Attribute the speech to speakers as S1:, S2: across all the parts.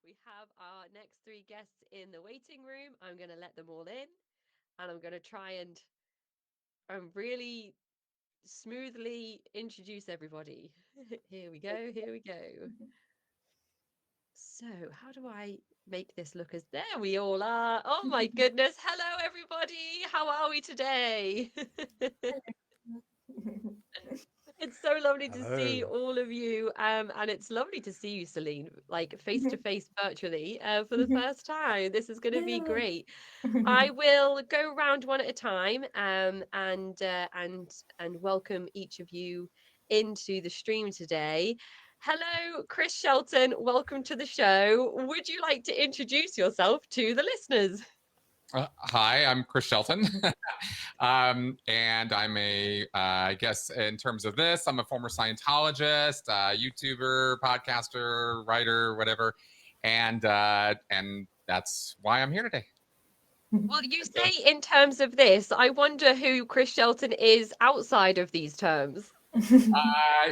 S1: We have our next three guests in the waiting room. I'm going to let them all in and I'm going to try and really smoothly introduce everybody. Here we go. Here we go. So, how do I make this look as there we all are? Oh my goodness. Hello, everybody. How are we today? It's so lovely to see
S2: Hello.
S1: all of you. And it's lovely to see you, Celine, like face to face virtually for the first time. This is going to be
S3: Yeah.
S1: great. I will go round one at a time, and welcome each of you into the stream today. Hello, Chris Shelton. Welcome to the show. Would you like to introduce yourself to the listeners?
S4: Hi, I'm Chris Shelton. And I'm I guess in terms of this, I'm a former Scientologist, YouTuber, podcaster, writer, whatever. And that's why I'm here today.
S1: Well, you say in terms of this, I wonder who Chris Shelton is outside of these terms.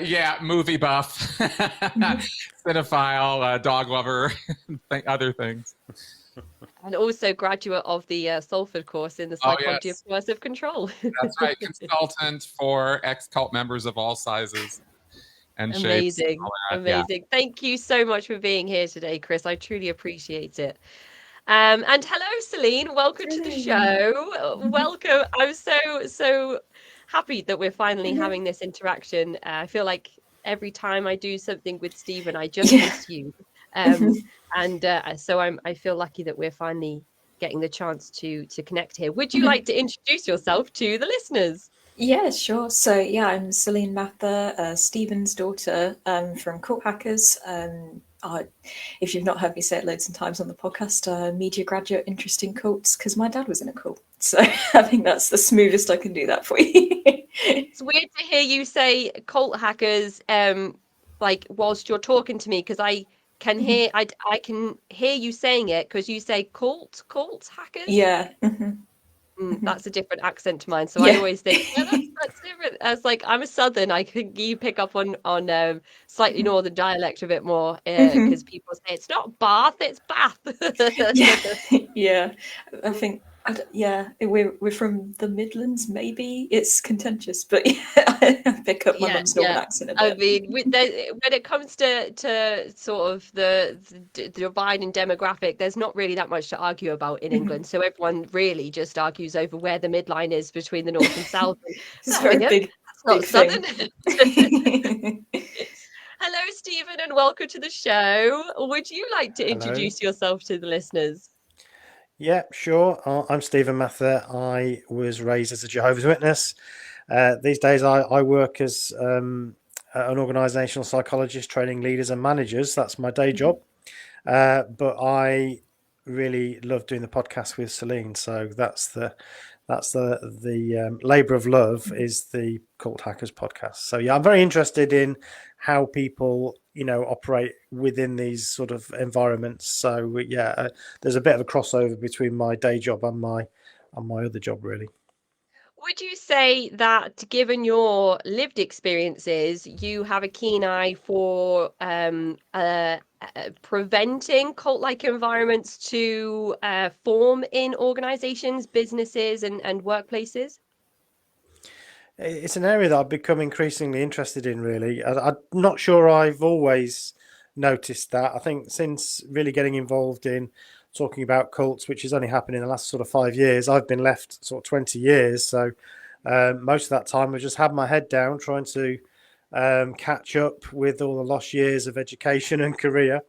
S4: Yeah, movie buff, cinephile, dog lover, other things.
S1: And also graduate of the Salford course in the
S4: Oh,
S1: psychology of
S4: yes.
S1: coercive control.
S4: That's right. Consultant for ex-cult members of all sizes and shapes.
S1: Amazing.
S4: Yeah.
S1: Amazing. Thank you so much for being here today, Chris. I truly appreciate it. And hello, Celine. Welcome to the show. Welcome. I'm so happy that we're finally having this interaction. I feel like every time I do something with Stephen, I just
S3: Yeah.
S1: miss you. So I feel lucky that we're finally getting the chance to connect here. Would you like to introduce yourself to the listeners?
S3: Yeah, sure. So, yeah, I'm Celine Mather, Stephen's daughter from Cult Hackers. If you've not heard me say it loads of times on the podcast, media graduate, interesting cults, because my dad was in a cult. So I think that's the smoothest I can do that for you.
S1: It's weird to hear you say cult hackers, like whilst you're talking to me, because I can hear I can hear you saying it because you say cult hackers.
S3: Yeah.
S1: That's a different accent to mine, so I
S3: Yeah.
S1: always think, yeah, that's different. As like I'm a southern, I think you pick up on slightly northern dialect a bit more because people say it's not Bath, it's Bath.
S3: Yeah. Yeah. I think, yeah, we're from the Midlands, maybe. It's contentious, but yeah, I pick up my
S1: Yeah,
S3: mum's northern
S1: yeah.
S3: accent a
S1: I
S3: bit.
S1: mean, when it comes to sort of the divide in demographic, there's not really that much to argue about in England. So everyone really just argues over where the midline is between the north and south. And
S3: It's a very
S1: Birmingham, that's not
S3: big
S1: southern.
S3: thing.
S1: Hello, Stephen, and welcome to the show. Would you like to
S2: Hello.
S1: introduce yourself to the listeners?
S2: Yeah, sure. I'm Stephen Mather. I was raised as a Jehovah's Witness. These days, I work as an organisational psychologist, training leaders and managers. That's my day job. But I really love doing the podcast with Celine. So that's the labour of love is the Cult Hackers podcast. So yeah, I'm very interested in how people operate within these sort of environments. So yeah, there's a bit of a crossover between my day job and my other job, really.
S1: Would you say that, given your lived experiences, you have a keen eye for preventing cult-like environments to form in organizations, businesses, and workplaces?
S2: It's an area that I've become increasingly interested in, really. I'm not sure I've always noticed that. I think since really getting involved in talking about cults, which has only happened in the last sort of 5 years, I've been left sort of 20 years. So most of that time I've just had my head down trying to catch up with all the lost years of education and career.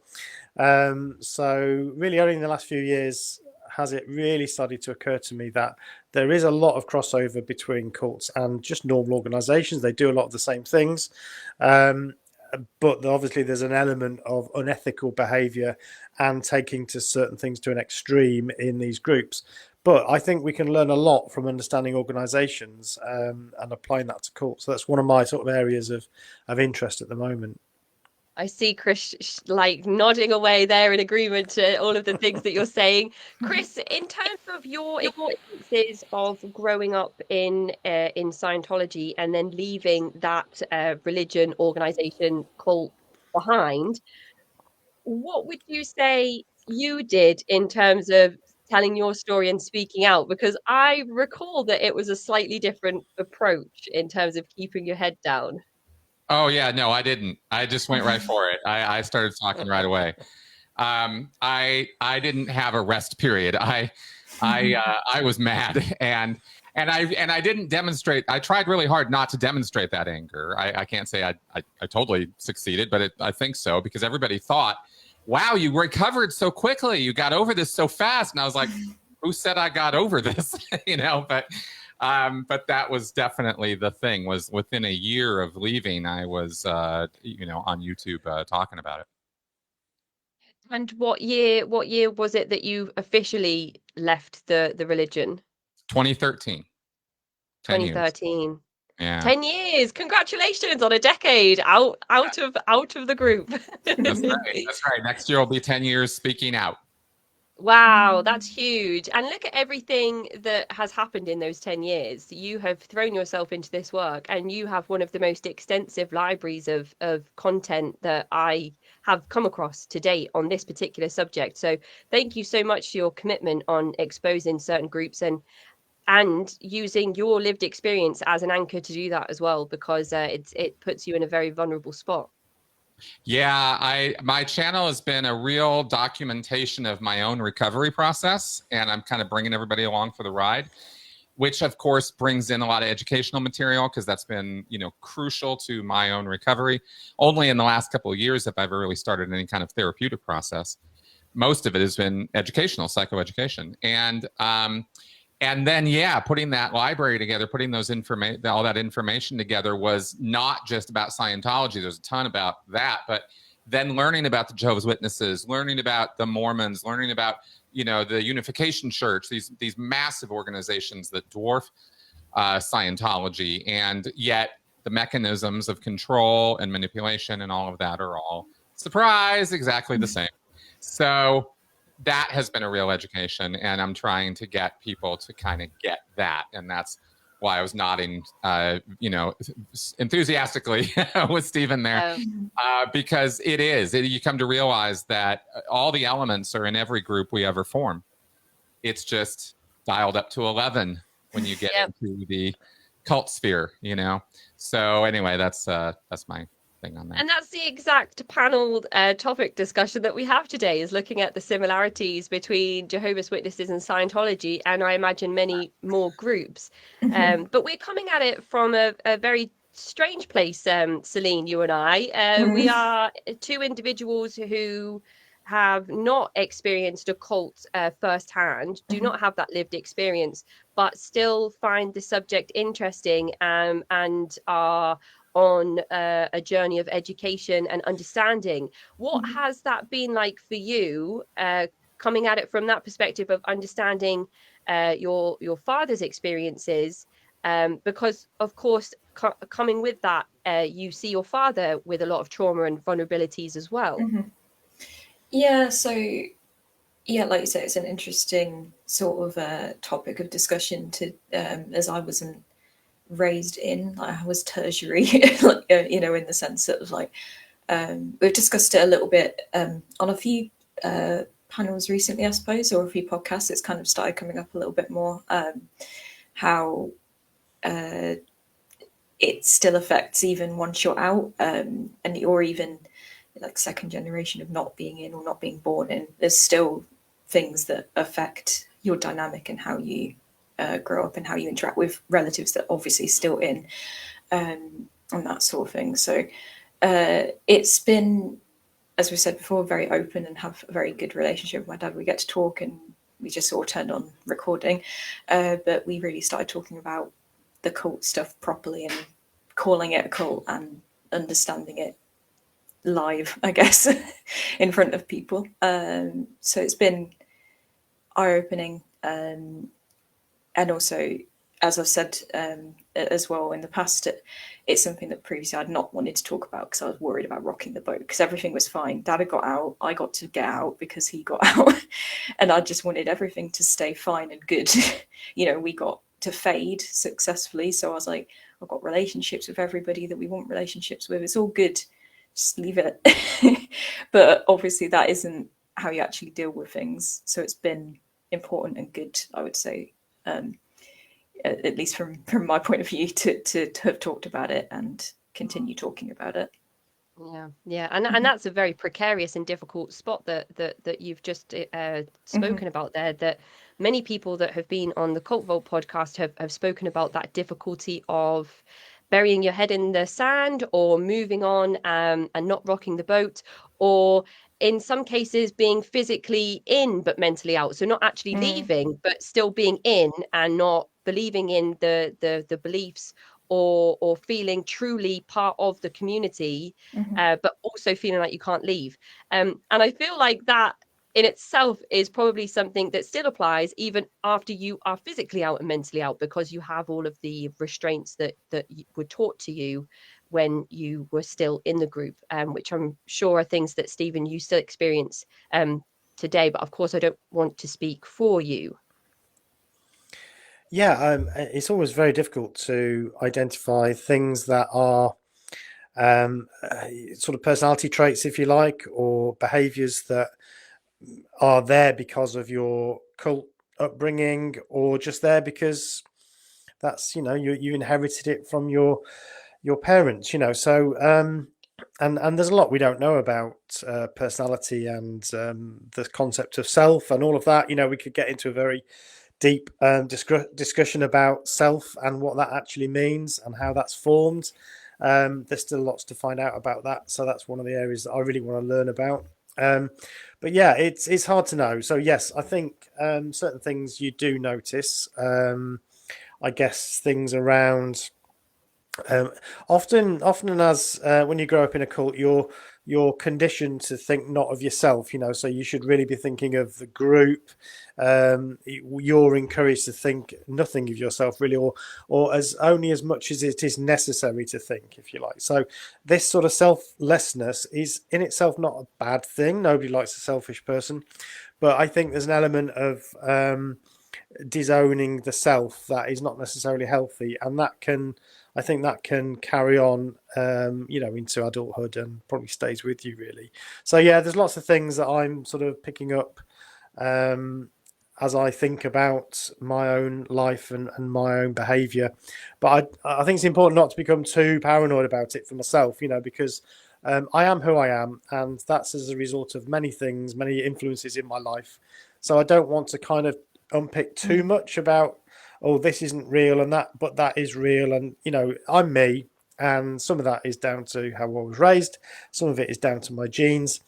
S2: So really only in the last few years has it really started to occur to me that there is a lot of crossover between cults and just normal organizations. They do a lot of the same things. But obviously there's an element of unethical behavior and taking to certain things to an extreme in these groups. But I think we can learn a lot from understanding organizations and applying that to cults. So that's one of my sort of areas of interest at the moment.
S1: I see Chris like nodding away there in agreement to all of the things that you're saying. Chris, in terms of your experiences of growing up in Scientology and then leaving that religion, organization, cult behind, what would you say you did in terms of telling your story and speaking out? Because I recall that it was a slightly different approach in terms of keeping your head down.
S4: Oh yeah, no, I didn't. I just went right for it. I started talking right away. I didn't have a rest period. I was mad, and I didn't demonstrate. I tried really hard not to demonstrate that anger. I can't say I totally succeeded, but I think so, because everybody thought, wow, you recovered so quickly, you got over this so fast, and I was like, who said I got over this? But that was definitely the thing. Was within a year of leaving, I was on YouTube talking about it.
S1: And what year was it that you officially left the religion?
S4: 2013. 10 years.
S1: 2013.
S4: Yeah.
S1: 10 years. Congratulations on a decade out of the group.
S4: That's right. That's right. Next year will be 10 years speaking out.
S1: Wow, that's huge. And look at everything that has happened in those 10 years. You have thrown yourself into this work, and you have one of the most extensive libraries of content that I have come across to date on this particular subject. So thank you so much for your commitment on exposing certain groups and using your lived experience as an anchor to do that as well, because it puts you in a very vulnerable spot.
S4: Yeah, my channel has been a real documentation of my own recovery process, and I'm kind of bringing everybody along for the ride, which of course brings in a lot of educational material, because that's been, crucial to my own recovery. Only in the last couple of years have I ever really started any kind of therapeutic process. Most of it has been educational, psychoeducation. And then, putting that library together, putting all that information together was not just about Scientology. There's a ton about that, but then learning about the Jehovah's Witnesses, learning about the Mormons, learning about, the Unification Church, these massive organizations that dwarf Scientology, and yet the mechanisms of control and manipulation and all of that are all, surprise, exactly the same. So that has been a real education, and I'm trying to get people to kind of get that. And that's why I was nodding, enthusiastically with Stephen there, because you come to realize that all the elements are in every group we ever form. It's just dialed up to 11 when you get into the cult sphere, So anyway, that's my thing on that.
S1: And that's the exact panel topic discussion that we have today, is looking at the similarities between Jehovah's Witnesses and Scientology, and I imagine many more groups. But we're coming at it from a very strange place, Celine, you and I. We are two individuals who have not experienced a cult firsthand, do not have that lived experience, but still find the subject interesting, and are on a journey of education and understanding. What has that been like for you, coming at it from that perspective of understanding your father's experiences? Because of course, coming with that, you see your father with a lot of trauma and vulnerabilities as well.
S3: Yeah, so like you said, it's an interesting sort of topic of discussion to as I wasn't raised in, like I was tertiary, in the sense that we've discussed it a little bit on a few panels recently, I suppose, or a few podcasts. It's kind of started coming up a little bit more, how it still affects even once you're out, or even like second generation of not being in or not being born in. There's still things that affect your dynamic and how you grow up and how you interact with relatives that obviously still in, and that sort of thing. So it's been, as we said before, very open and have a very good relationship with my dad. We get to talk, and we just sort of turned on recording, but we really started talking about the cult stuff properly and calling it a cult and understanding it live, I guess, in front of people. So it's been eye-opening, and also, as I've said as well in the past, it's something that previously I'd not wanted to talk about because I was worried about rocking the boat, because everything was fine. Dad had got out, I got to get out because he got out, and I just wanted everything to stay fine and good. We got to fade successfully, so I was like, I've got relationships with everybody that we want relationships with. It's all good just leave it. But obviously that isn't how you actually deal with things. So it's been important and good, I would say, at least from my point of view, to have talked about it and continue talking about it.
S1: Yeah, and that's a very precarious and difficult spot that you've just spoken about there. That many people that have been on the Cult Vault podcast have spoken about that difficulty of burying your head in the sand or moving on and not rocking the boat, or in some cases being physically in but mentally out. So not actually leaving, but still being in and not believing in the beliefs or feeling truly part of the community, but also feeling like you can't leave. And I feel like that in itself is probably something that still applies even after you are physically out and mentally out, because you have all of the restraints that were taught to you when you were still in the group, which I'm sure are things that, Stephen, you still experience today. But of course, I don't want to speak for you.
S2: Yeah, it's always very difficult to identify things that are sort of personality traits, if you like, or behaviors that are there because of your cult upbringing, or just there because that's, you know, you inherited it from your parents, you know. So and there's a lot we don't know about personality and the concept of self and all of that. You know, we could get into a very deep discussion about self and what that actually means and how that's formed. There's still lots to find out about that, so that's one of the areas that I really want to learn about. But yeah, it's hard to know. So yes, I think certain things you do notice. I guess things around often as when you grow up in a cult, you're conditioned to think not of yourself, you know, so you should really be thinking of the group. You're encouraged to think nothing of yourself really, or as only as much as it is necessary to think, if you like. So this sort of selflessness is in itself not a bad thing. Nobody likes a selfish person, but I think there's an element of disowning the self that is not necessarily healthy, and I think that can carry on you know, into adulthood and probably stays with you really. So yeah, there's lots of things that I'm sort of picking up as I think about my own life and my own behavior. But I think it's important not to become too paranoid about it for myself, you know, because I am who I am, and that's as a result of many things, many influences in my life. So I don't want to kind of unpick too much about, oh, this isn't real and that, but that is real. And, you know, I'm me. And some of that is down to how I was raised. Some of it is down to my genes.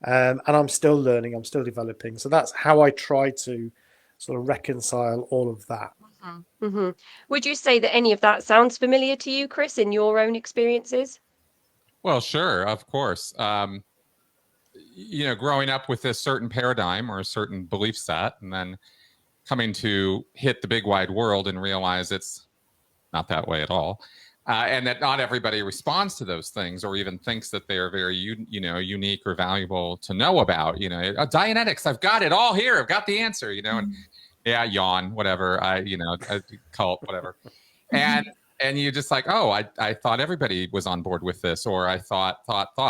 S2: And I'm still learning. I'm still developing. So that's how I try to sort of reconcile all of that.
S1: Mm-hmm. Would you say that any of that sounds familiar to you, Chris, in your own experiences?
S4: Well, sure, of course. You know, growing up with a certain paradigm or a certain belief set, and then coming to hit the big wide world and realize it's not that way at all, and that not everybody responds to those things or even thinks that they are very unique or valuable to know about. You know, Dianetics, I've got it all here. I've got the answer. You know, and yeah, yawn, whatever. A cult, whatever, and you just like, oh, I thought everybody was on board with this, or I thought,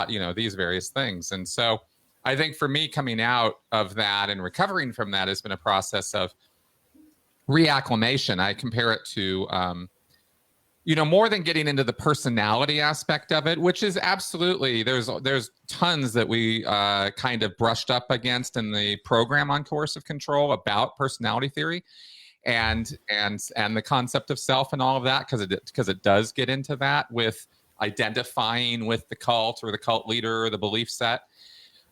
S4: you know, these various things. And so I think for me, coming out of that and recovering from that has been a process of reacclimation. I compare it to, more than getting into the personality aspect of it, which is absolutely, there's tons that we kind of brushed up against in the program on coercive control about personality theory and the concept of self and all of that, because it does get into that with identifying with the cult or the cult leader or the belief set.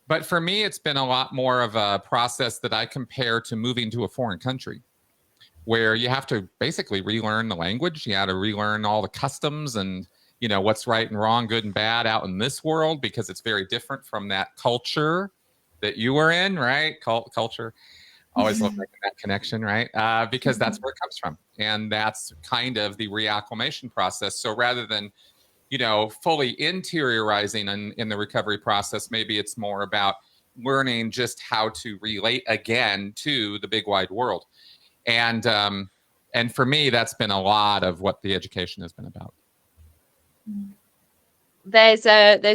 S4: But for me, it's been a lot more of a process that I compare to moving to a foreign country, where you have to basically relearn the language. You have to relearn all the customs and, you know, what's right and wrong, good and bad out in this world, because it's very different from that culture that you were in, right? Culture. Always love making that connection, right? Because that's where it comes from. And that's kind of the reacclimation process. So rather than, you know, fully interiorizing in the recovery process, maybe it's more about learning just how to relate again to the big wide world. And for me, that's been a lot of what the education has been about.
S1: there's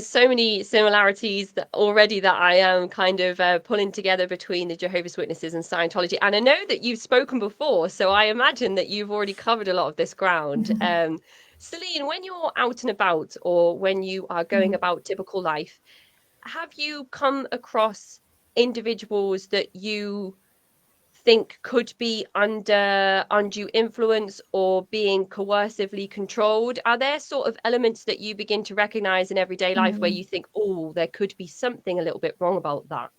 S1: so many similarities that already that I am kind of pulling together between the Jehovah's Witnesses and Scientology. And I know that you've spoken before, so I imagine that you've already covered a lot of this ground. Celine, when you're out and about or when you are going about typical life, have you come across individuals that you think could be under undue influence or being coercively controlled? Are there sort of elements that you begin to recognize in everyday life where you think, oh, there could be something a little bit wrong about that?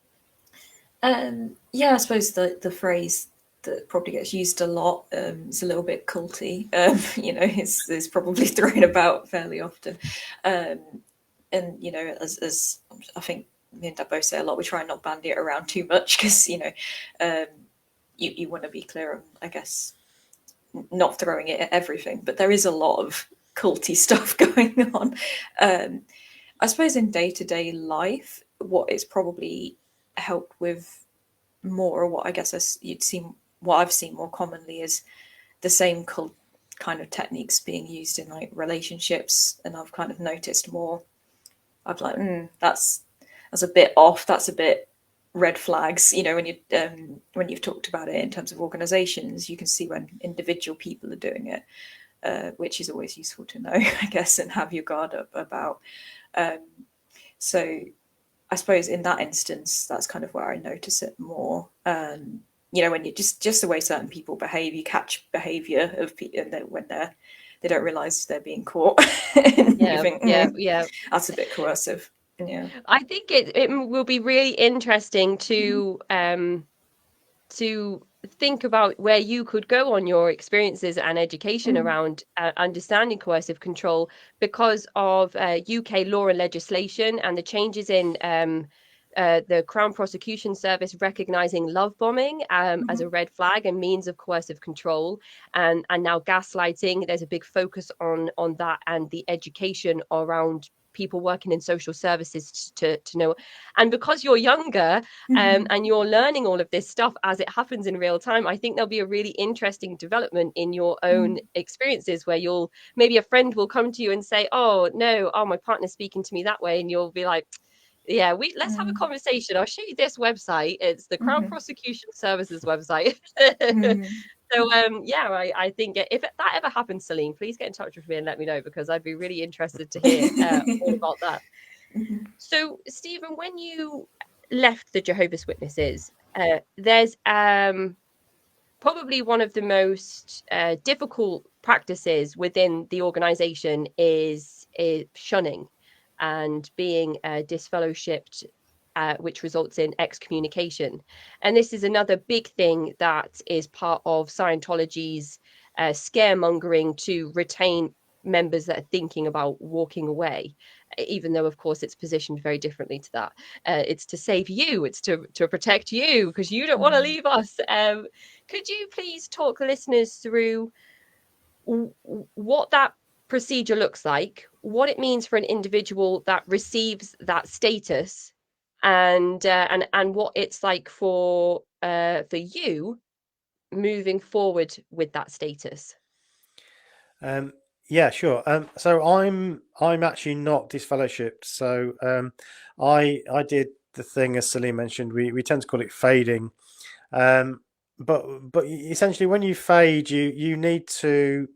S3: Yeah, I suppose the phrase that probably gets used a lot is a little bit culty. It's probably thrown about fairly often. And, as I think me and Dad both say a lot, we try and not bandy it around too much because, you want to be clear on, I guess, not throwing it at everything. But there is a lot of culty stuff going on. I suppose in day-to-day life, what it's probably helped with more, or what I guess what I've seen more commonly is the same kind of techniques being used in like relationships, and I've kind of noticed more. I'm like, that's a bit off. That's a bit red flags. When you've talked about it in terms of organisations, you can see when individual people are doing it, which is always useful to know, I guess, and have your guard up about. So I suppose in that instance, that's kind of where I notice it more. When you just the way certain people behave, you catch behaviour of people when they don't realise they're being caught. And you think,
S1: yeah,
S3: that's a bit coercive. Yeah,
S1: I think it will be really interesting to think about where you could go on your experiences and education around understanding coercive control because of UK law and legislation and the changes in the Crown Prosecution Service recognising love bombing as a red flag and means of coercive control, and now gaslighting. There's a big focus on that and the education around people working in social services to know. And because you're younger and you're learning all of this stuff as it happens in real time, I think there'll be a really interesting development in your own experiences where maybe a friend will come to you and say, oh no, my partner's speaking to me that way, and you'll be like, yeah, let's have a conversation. I'll show you this website. It's the Crown Prosecution Services website. So I think if that ever happens, Celine, please get in touch with me and let me know, because I'd be really interested to hear all about that. So, Stephen, when you left the Jehovah's Witnesses, there's probably one of the most difficult practices within the organization is shunning and being disfellowshipped, which results in excommunication. And this is another big thing that is part of Scientology's scaremongering to retain members that are thinking about walking away, even though of course it's positioned very differently to that. It's to save you, it's to protect you, because you don't want to leave us. Could you please talk listeners through what that procedure looks like, what it means for an individual that receives that status, and what it's like for you moving forward with that status?
S2: Yeah, sure. So I'm actually not disfellowshipped. So I did the thing, as Celine mentioned. We tend to call it fading. But essentially, when you fade, you need to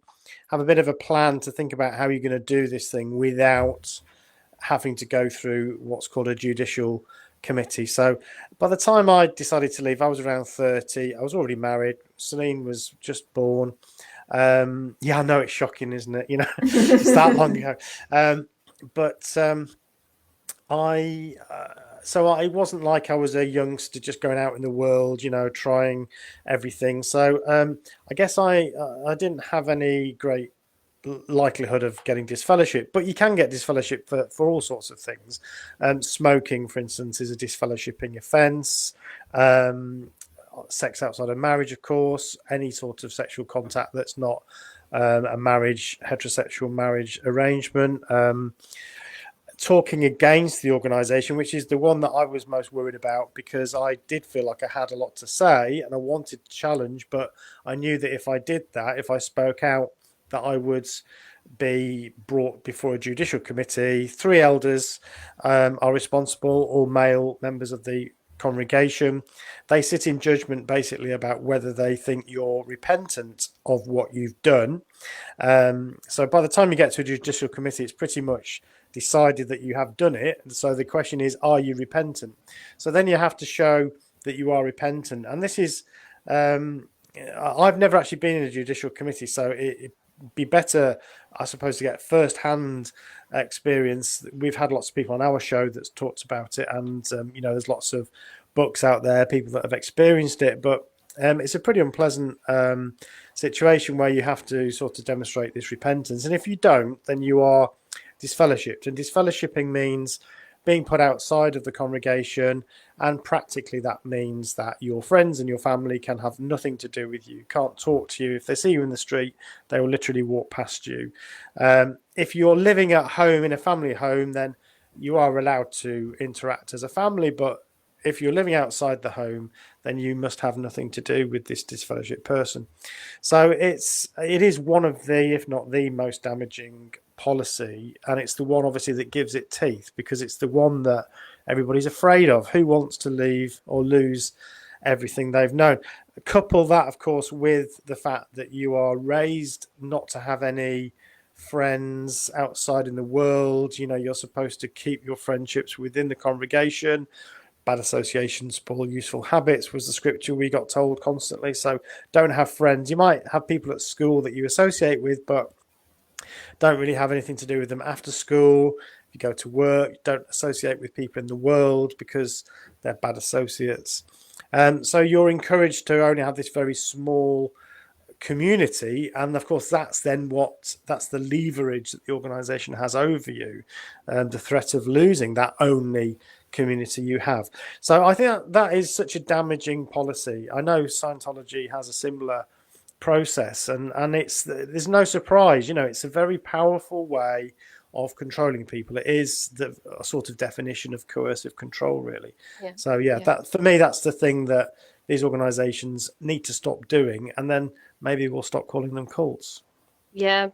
S2: have a bit of a plan to think about how you're going to do this thing without having to go through what's called a judicial committee. So by the time I decided to leave, I was around 30. I was already married. Celine was just born. Yeah, I know it's shocking, isn't it? It's that long ago. So it wasn't like I was a youngster just going out in the world, trying everything. So I guess I didn't have any great likelihood of getting disfellowship, but you can get disfellowship for all sorts of things. Smoking, for instance, is a disfellowshipping offence. Sex outside of marriage, of course, any sort of sexual contact that's not a heterosexual marriage arrangement. Talking against the organisation, which is the one that I was most worried about, because I did feel like I had a lot to say and I wanted to challenge, but I knew that if I did that, if I spoke out, that I would be brought before a judicial committee. 3 elders are responsible, all male members of the congregation. They sit in judgment basically about whether they think you're repentant of what you've done. So by the time you get to a judicial committee, it's pretty much decided that you have done it. So the question is, are you repentant? So then you have to show that you are repentant. And this is, I've never actually been in a judicial committee, so it'd be better, I suppose, to get first-hand experience. We've had lots of people on our show that's talked about it, and there's lots of books out there, people that have experienced it, but it's a pretty unpleasant situation where you have to sort of demonstrate this repentance, and if you don't, then you are disfellowshipped. And disfellowshipping means being put outside of the congregation, and practically that means that your friends and your family can have nothing to do with you, can't talk to you. If they see you in the street, they will literally walk past you. If you're living at home in a family home, then you are allowed to interact as a family, but if you're living outside the home, then you must have nothing to do with this disfellowship person. So it is one of the, if not the most damaging policy, and it's the one obviously that gives it teeth, because it's the one that everybody's afraid of. Who wants to leave or lose everything they've known? Couple that, of course, with the fact that you are raised not to have any friends outside in the world. You're supposed to keep your friendships within the congregation. Bad associations spoil useful habits was the scripture we got told constantly. So don't have friends. You might have people at school that you associate with, but don't really have anything to do with them after school. If you go to work, don't associate with people in the world because they're bad associates. So you're encouraged to only have this very small community, and of course that's the leverage that the organization has over you, the threat of losing that only community you have. So I think that is such a damaging policy. I know Scientology has a similar process, and there's no surprise. It's a very powerful way of controlling people. It is the sort of definition of coercive control, really. So that for me, that's the thing that these organizations need to stop doing, and then maybe we'll stop calling them cults.
S1: Yeah.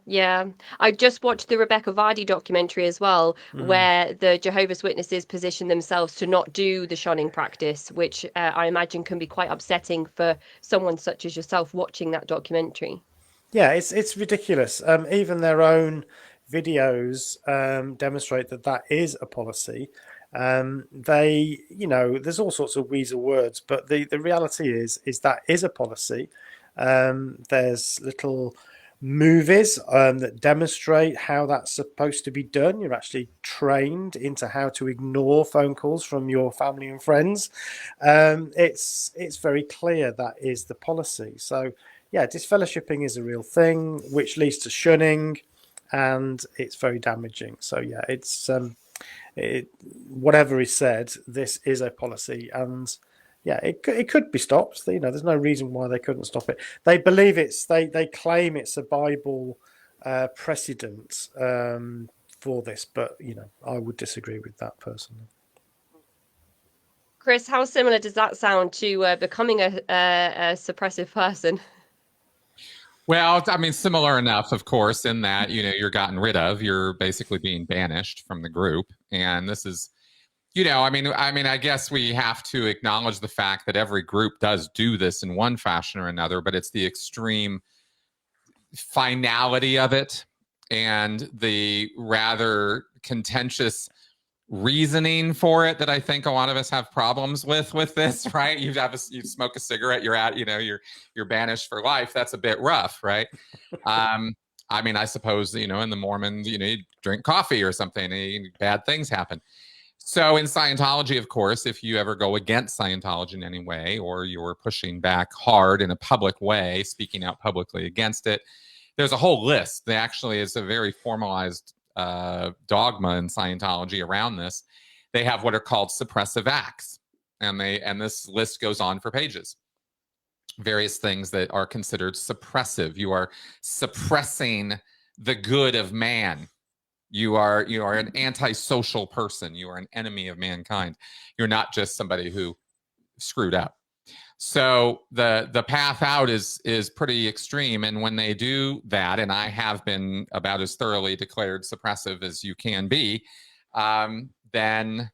S1: I just watched the Rebecca Vardy documentary as well, where the Jehovah's Witnesses position themselves to not do the shunning practice, which I imagine can be quite upsetting for someone such as yourself watching that documentary.
S2: Yeah, it's ridiculous. Even their own videos demonstrate that is a policy. There's all sorts of weasel words, but the reality is that is a policy. There's little movies that demonstrate how that's supposed to be done. You're actually trained into how to ignore phone calls from your family and friends. It's very clear that is the policy. So yeah, disfellowshipping is a real thing, which leads to shunning, and it's very damaging. So yeah, it's whatever is said, this is a policy, and yeah, it could be stopped. There's no reason why they couldn't stop it. They believe they claim it's a Bible precedent for this, but I would disagree with that personally.
S1: Chris, how similar does that sound to becoming a suppressive person?
S4: Well, I mean, similar enough, of course, in that you're gotten rid of. You're basically being banished from the group, and this is. I guess we have to acknowledge the fact that every group does do this in one fashion or another, but it's the extreme finality of it and the rather contentious reasoning for it that I think a lot of us have problems with this, right? You smoke a cigarette, you're banished for life. That's a bit rough, right? I suppose, in the Mormons, you drink coffee or something, and bad things happen. So in Scientology, of course, if you ever go against Scientology in any way, or you're pushing back hard in a public way, speaking out publicly against it, there's a whole list. There actually is a very formalized dogma in Scientology around this. They have what are called suppressive acts, and this list goes on for pages. Various things that are considered suppressive. You are suppressing the good of man. You are an antisocial person. You are an enemy of mankind. You're not just somebody who screwed up. So the path out is pretty extreme, and when they do that, and I have been about as thoroughly declared suppressive as you can be, then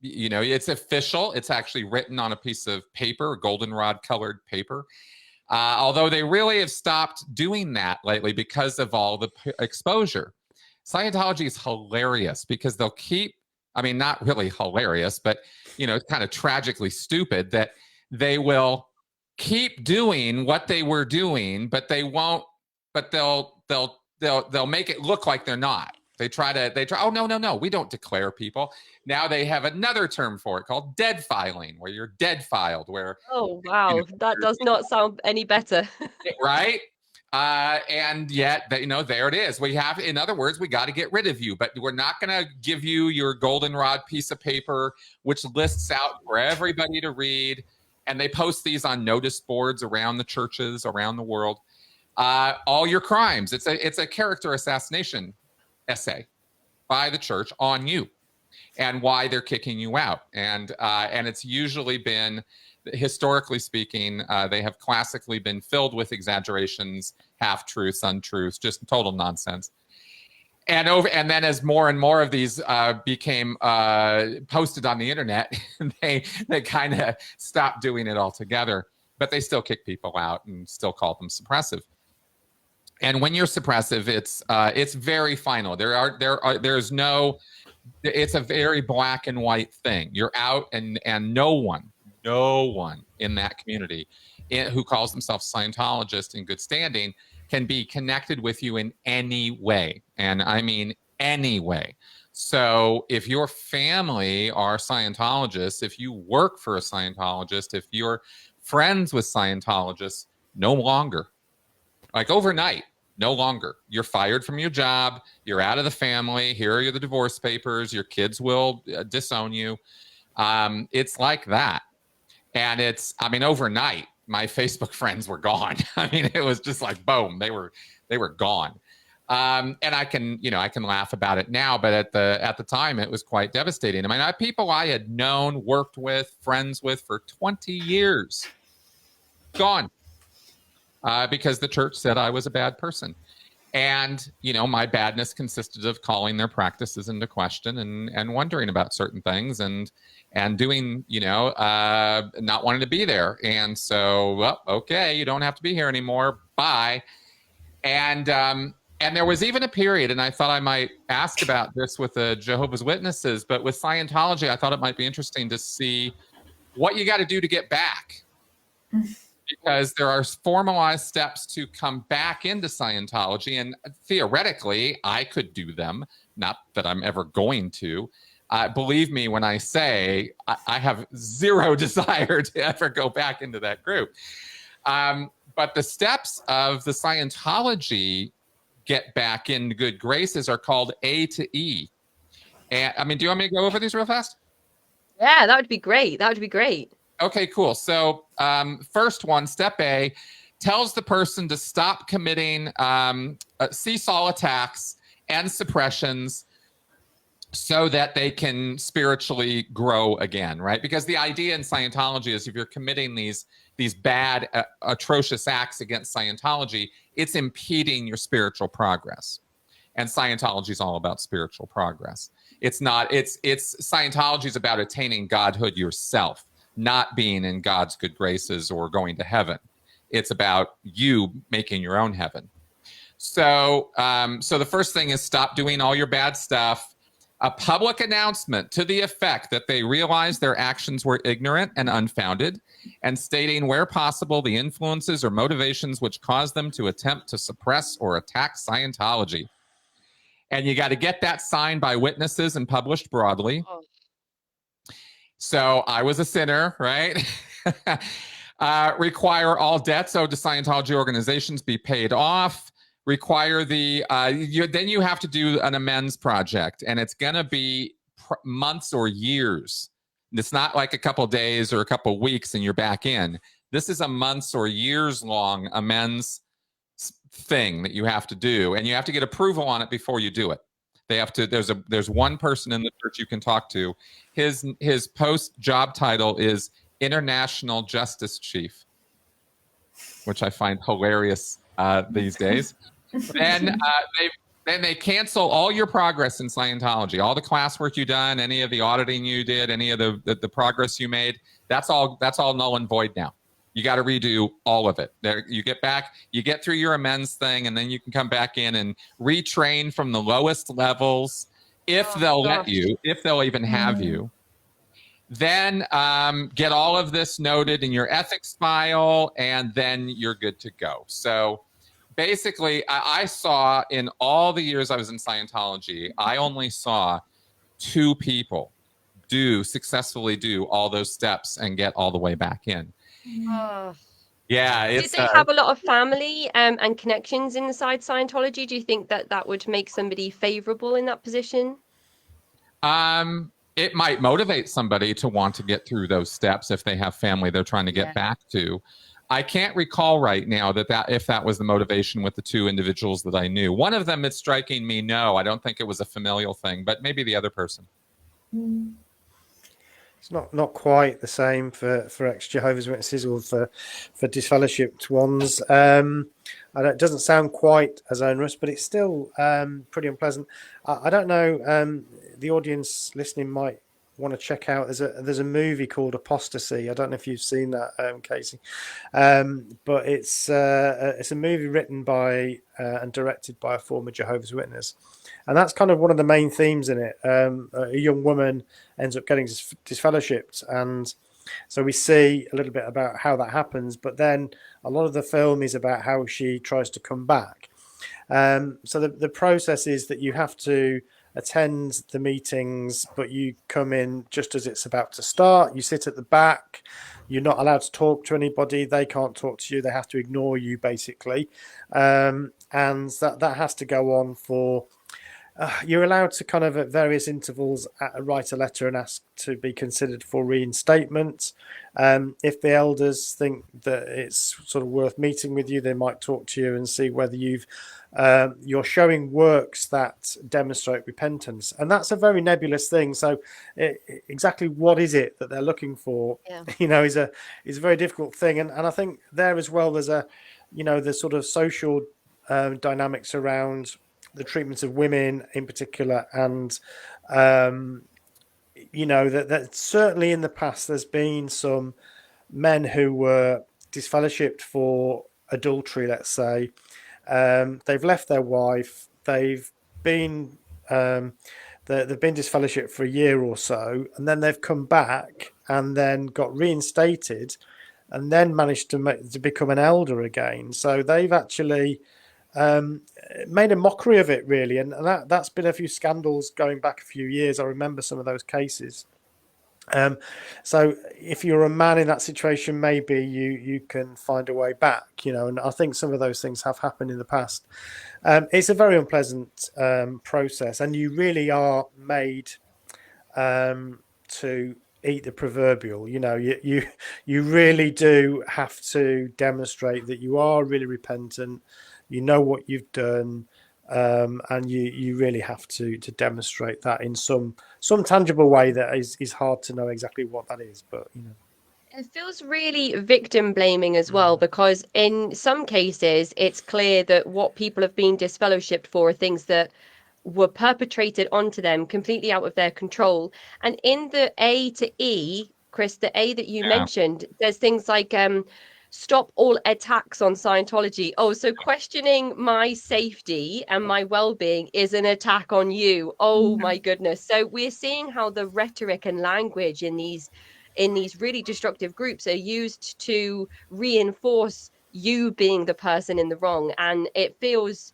S4: it's official. It's actually written on a piece of paper, goldenrod colored paper. Although they really have stopped doing that lately because of all the exposure. Scientology is hilarious because they'll keep, I mean, not really hilarious, but it's kind of tragically stupid that they will keep doing what they were doing, but they won't, but they'll make it look like they're not. They try, oh, no, we don't declare people. Now they have another term for it called dead filing, where you're dead filed, where.
S1: Oh, wow. That does not sound any better.
S4: Right? And yet, there it is. We have, in other words, we got to get rid of you, but we're not going to give you your goldenrod piece of paper, which lists out for everybody to read. And they post these on notice boards around the churches around the world. All your crimes. It's a character assassination essay by the church on you and why they're kicking you out. And it's usually been, historically speaking, they have classically been filled with exaggerations, half-truths, untruths, just total nonsense. And then as more and more of these became posted on the internet, they kind of stopped doing it altogether. But they still kick people out and still call them suppressive. And when you're suppressive, it's very final. There's no. It's a very black and white thing. You're out, and no one in that community who calls themselves Scientologist in good standing can be connected with you in any way. And I mean any way. So if your family are Scientologists, if you work for a Scientologist, if you're friends with Scientologists, no longer. Like overnight, no longer. You're fired from your job. You're out of the family. Here are the divorce papers. Your kids will disown you. It's like that. And overnight, my Facebook friends were gone. I mean, it was just like, boom, they were gone. And I can laugh about it now, but at the time, it was quite devastating. I mean, people I had known, worked with, friends with for 20 years, gone. Because the church said I was a bad person. And, my badness consisted of calling their practices into question and wondering about certain things and doing, not wanting to be there. And so, well, okay, you don't have to be here anymore. Bye. And there was even a period, and I thought I might ask about this with the Jehovah's Witnesses, but with Scientology, I thought it might be interesting to see what you got to do to get back. Because there are formalized steps to come back into Scientology, and theoretically, I could do them. Not that I'm ever going to. Believe me when I say I have zero desire to ever go back into that group. But the steps of the Scientology get back in good graces are called A to E. And do you want me to go over these real fast?
S1: Yeah, that would be great.
S4: Okay, cool. So first one, step A, tells the person to stop committing seesaw attacks and suppressions so that they can spiritually grow again, right? Because the idea in Scientology is if you're committing these bad, atrocious acts against Scientology, it's impeding your spiritual progress. And Scientology is all about spiritual progress. It's Scientology is about attaining godhood yourself, not being in God's good graces or going to heaven. It's about you making your own heaven. So the first thing is stop doing all your bad stuff. A public announcement to the effect that they realize their actions were ignorant and unfounded, and stating where possible the influences or motivations which caused them to attempt to suppress or attack Scientology. And you got to get that signed by witnesses and published broadly. Oh. So I was a sinner, right? Require all debts owed to Scientology organizations be paid off. Require then you have to do an amends project, and it's going to be months or years. It's not like a couple days or a couple weeks and you're back in. This is a months or years long amends thing that you have to do, and you have to get approval on it before you do it. They have to. There's one person in the church you can talk to. His post job title is international justice chief, which I find hilarious these days. Then they cancel all your progress in Scientology, all the classwork you done, any of the auditing you did, any of the progress you made. That's all null and void now. You got to redo all of it. There, you get back, you get through your amends thing, and then you can come back in and retrain from the lowest levels if they'll let you, if they'll even have you. Then get all of this noted in your ethics file, and then you're good to go. So basically, I saw in all the years I was in Scientology, I only saw 2 people successfully do all those steps and get all the way back in.
S1: Oh.
S4: Yeah.
S1: Did they have a lot of family and connections inside Scientology? Do you think that would make somebody favorable in that position?
S4: It might motivate somebody to want to get through those steps if they have family they're trying to get back to. I can't recall right now that if that was the motivation with the 2 individuals that I knew. One of them is striking me, no, I don't think it was a familial thing, but maybe the other person.
S2: It's not quite the same for ex-Jehovah's Witnesses or for disfellowshipped ones. And it doesn't sound quite as onerous, but it's still pretty unpleasant. I don't know. The audience listening might want to check out. There's a movie called Apostasy. I don't know if you've seen that, Casey, but it's a movie written by and directed by a former Jehovah's Witness, and that's kind of one of the main themes in it. A young woman ends up getting disfellowshipped, and so we see a little bit about how that happens. But then a lot of the film is about how she tries to come back. So the process is that you have to attend the meetings, but you come in just as it's about to start. You sit at the back. You're not allowed to talk to anybody. They can't talk to you. They have to ignore you, basically. And that has to go on for... you're allowed to kind of at various intervals write a letter and ask to be considered for reinstatement. If the elders think that it's sort of worth meeting with you, they might talk to you and see whether you're showing works that demonstrate repentance. And that's a very nebulous thing. So exactly what is it that they're looking for, is a very difficult thing. And I think there as well, there's the sort of social dynamics around the treatment of women in particular, and that certainly in the past there's been some men who were disfellowshipped for adultery, let's say. They've left their wife, they've been disfellowshipped for a year or so, and then they've come back and then got reinstated and then managed to become an elder again. So they've actually made a mockery of it, really, and that's been a few scandals going back a few years. I remember some of those cases. So if you're a man in that situation, maybe you can find a way back, and I think some of those things have happened in the past. It's a very unpleasant process, and you really are made to eat the proverbial. You really do have to demonstrate that you are really repentant. You know what you've done, and you really have to demonstrate that in some tangible way that is hard to know exactly what that is. But
S1: it feels really victim blaming as well, because in some cases it's clear that what people have been disfellowshipped for are things that were perpetrated onto them completely out of their control. And in the A to E, Chris, the A that you mentioned, there's things like stop all attacks on Scientology. Oh, so questioning my safety and my well-being is an attack on you. Oh my goodness. So we're seeing how the rhetoric and language in these really destructive groups are used to reinforce you being the person in the wrong. And it feels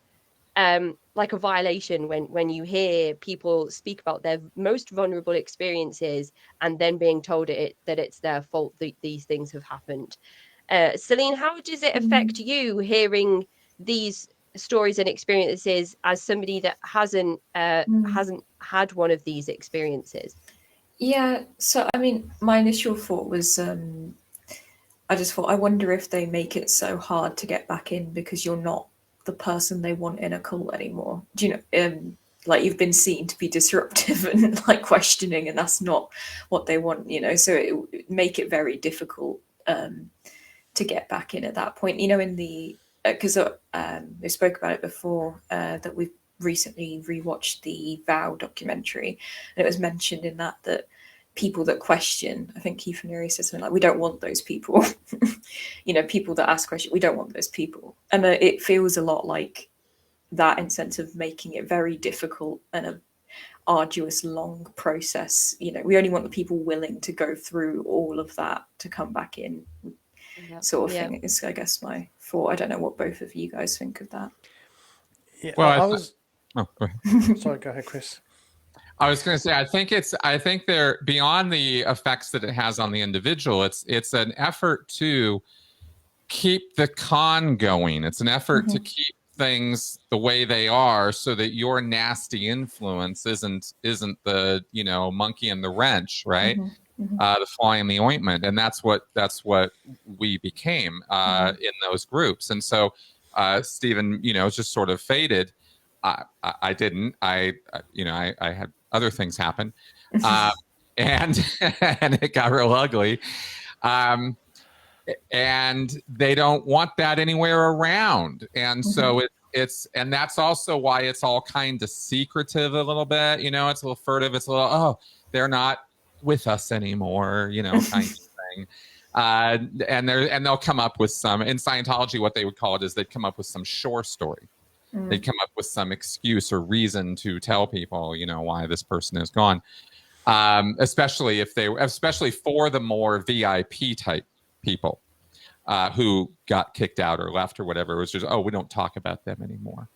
S1: like a violation when you hear people speak about their most vulnerable experiences and then being told that it's their fault that these things have happened. Celine, how does it affect you hearing these stories and experiences as somebody that hasn't had one of these experiences?
S3: Yeah, so I mean, my initial thought was I just thought, I wonder if they make it so hard to get back in because you're not the person they want in a cult anymore. Do you know? like you've been seen to be disruptive and like questioning, and that's not what they want, you know. So it would make it very difficult to get back in at that point, you know. In the because we spoke about it before, that we've recently rewatched the Vow documentary, and it was mentioned in that people that question, I think Keith and Nuri said something like, we don't want those people. You know, people that ask questions, we don't want those people. And it feels a lot like that, in sense of making it very difficult and a arduous, long process. You know, we only want the people willing to go through all of that to come back in, sort of thing. Is, I guess, my thought. I don't know what both of you guys think of that.
S2: Yeah,
S4: Well,
S2: I was.
S4: Oh, go ahead.
S2: Sorry, go ahead, Chris.
S4: I was going to say, I think they're beyond the effects that it has on the individual. It's an effort to keep the con going. It's an effort to keep things the way they are, so that your nasty influence isn't the, you know, monkey in the wrench, right? The fly in the ointment. And that's what we became in those groups. And so Stephen, you know, just sort of faded. I didn't. I had other things happen, and and it got real ugly. And they don't want that anywhere around. And so it's and that's also why it's all kind of secretive a little bit. You know, it's a little furtive. It's a little, oh, they're not with us anymore, you know, kind of thing. And they'll come up with some, in Scientology, what they would call it is they'd come up with some shore story. They'd come up with some excuse or reason to tell people, you know, why this person is gone. Especially for the more VIP type people who got kicked out or left or whatever. It was just, oh, we don't talk about them anymore.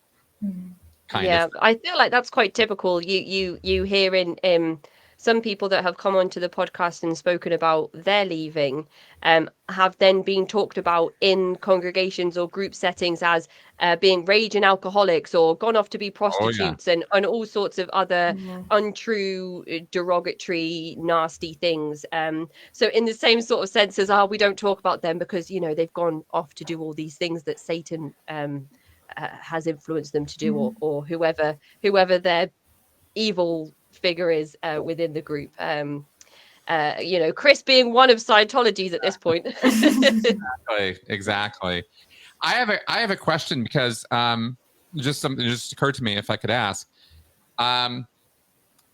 S4: Kind of.
S1: I feel like that's quite typical. You hear in some people that have come onto the podcast and spoken about their leaving, have then been talked about in congregations or group settings as being raging alcoholics or gone off to be prostitutes and all sorts of other untrue, derogatory, nasty things. So in the same sort of sense as, we don't talk about them because, you know, they've gone off to do all these things that Satan has influenced them to do, or whoever their evil figure is within the group. You know, Chris being one of Scientology's at this point.
S4: Exactly. I have a question because just something just occurred to me, if I could ask. In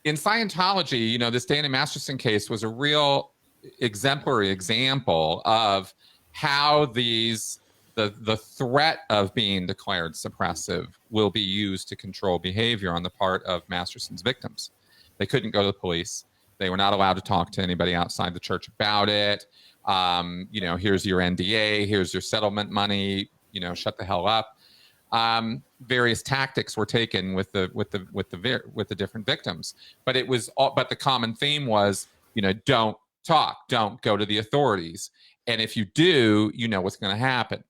S4: Scientology, you know, this Dana Masterson case was a real exemplary example of how the threat of being declared suppressive will be used to control behavior on the part of Masterson's victims. They couldn't go to the police. They were not allowed to talk to anybody outside the church about it. You know, here's your NDA, here's your settlement money, you know, shut the hell up. Various tactics were taken with the different victims, but but the common theme was, you know, don't talk, don't go to the authorities. And if you do, you know what's going to happen.